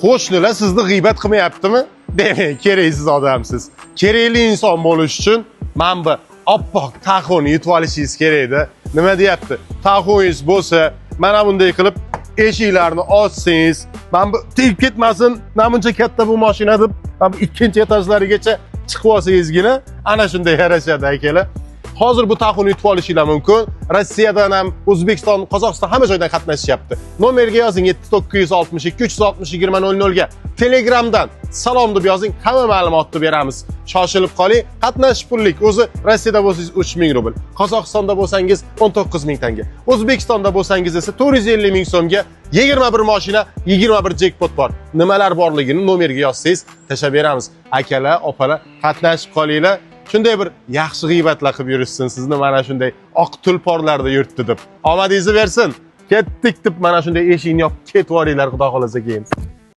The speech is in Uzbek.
Qo'shnilar sizni g'iybat qilmayaptimi? Demak, keraksiz odamsiz. Kerakli inson bo'lish uchun men bu oppoq taxoni yutib olishingiz kerak-da. Nima deyapti? Taxoningiz bo'lsa, mana bunday qilib eshiklarni ochsangiz, men bu tegib ketmasin, namuncha katta bu mashina deb, bu ikkinchi etajlarigacha chiqib olsangizgina ana shunday yarashadi akalar. Hozir bu taxoni yutib olishingiz mumkin. Rossiyadan ham, O'zbekiston, Qozog'iston hamma joydan qatnashyapti. Nomerga yozing 7962 360 2000 ga. Telegramdan salom deb yozing, hamma ma'lumotni beramiz. Shoshilib qoling. Qatnash pullik. O'zi Rossiyada bo'lsangiz 3000 rubl, Qozog'istonda bo'lsangiz 19000 tanga, O'zbekistonda bo'lsangiz esa 450 ming so'mga 21 mashina, 21 jackpot bor. Nimalar borligini nomerga yozsangiz tashlab beramiz. Akalar, opalar, qatnashib qolinglar. Shunday bir yaxshi g'iybatlar qilib yurishsin, sizni mana shunday oq tulporlarda yurtdi deb. Omadingizni bersin. Ketdik deb mana shunday eshikni yopib ketib olinglar, xudo xolasa keyin.